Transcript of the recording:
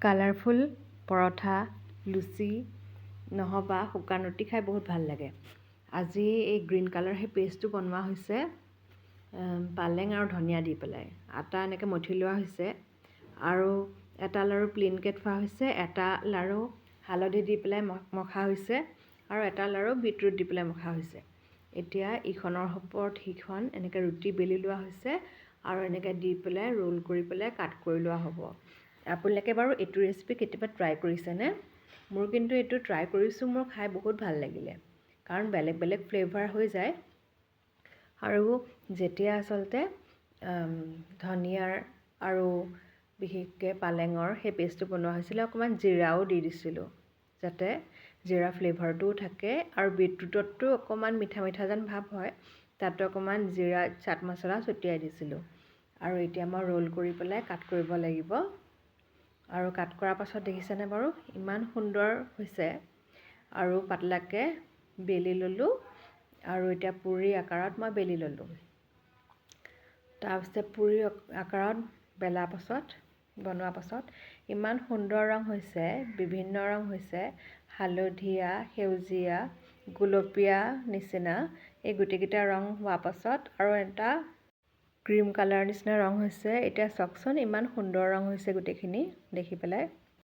Colourful পৰঠা, লুচি নহবা শুকান ৰুটি খাই বহুত ভাল লাগে। আজি এই গ্ৰীণ কালাৰ সেই পেষ্টটো বনোৱা হৈছে পালেং আৰু ধনিয়া দি পেলাই। আটা এনেকৈ মঠি লোৱা হৈছে আৰু এটা লাৰু প্লেইনকৈ থোৱা হৈছে, এটা লাৰু হালধি দি পেলাই মখা হৈছে আৰু এটা লাৰু বিটৰুট দি পেলাই মখা হৈছে। এতিয়া ইখনৰ ওপৰত সিখন এনেকৈ ৰুটি বেলি লোৱা হৈছে আৰু এনেকৈ দি পেলাই ৰোল কৰি পেলাই কাট কৰি লোৱা হ'ব। আপোনালোকে বাৰু এইটো ৰেচিপি কেতিয়াবা ট্ৰাই কৰিছেনে? মোৰ কিন্তু এইটো ট্ৰাই কৰিছোঁ, মোৰ খাই বহুত ভাল লাগিলে, কাৰণ বেলেগ বেলেগ ফ্লেভাৰ হৈ যায়। আৰু যেতিয়া আচলতে ধনিয়াৰ আৰু বিশেষকৈ পালেঙৰ সেই পেষ্টটো বনোৱা হৈছিলে, অকণমান জিৰাও দি দিছিলোঁ যাতে জিৰা ফ্লেভাৰটোও থাকে, আৰু বিটৰুটতো অকণমান মিঠা মিঠা যেন ভাৱ হয়, তাতো অকণমান জিৰা চাট মছলা ছটিয়াই দিছিলোঁ। আৰু এতিয়া মই ৰোল কৰি পেলাই কাট কৰিব লাগিব। আৰু কাট কৰাৰ পাছত দেখিছেনে বাৰু ইমান সুন্দৰ হৈছে। আৰু পাতলাকৈ বেলি ল'লোঁ আৰু এতিয়া পুৰি আকাৰত মই বেলি ল'লোঁ। তাৰপিছত পুৰি আকাৰত বেলাৰ পাছত বনোৱাৰ পাছত ইমান সুন্দৰ ৰং হৈছে, বিভিন্ন ৰং হৈছে, হালধীয়া, সেউজীয়া, গুলপীয়া নিচিনা এই গোটেইকেইটা ৰং হোৱাৰ পাছত আৰু এটা ক্ৰীম কালাৰ নিচিনা ৰং হৈছে। এতিয়া চাওকচোন ইমান সুন্দৰ ৰং হৈছে গোটেইখিনি দেখি পেলাই।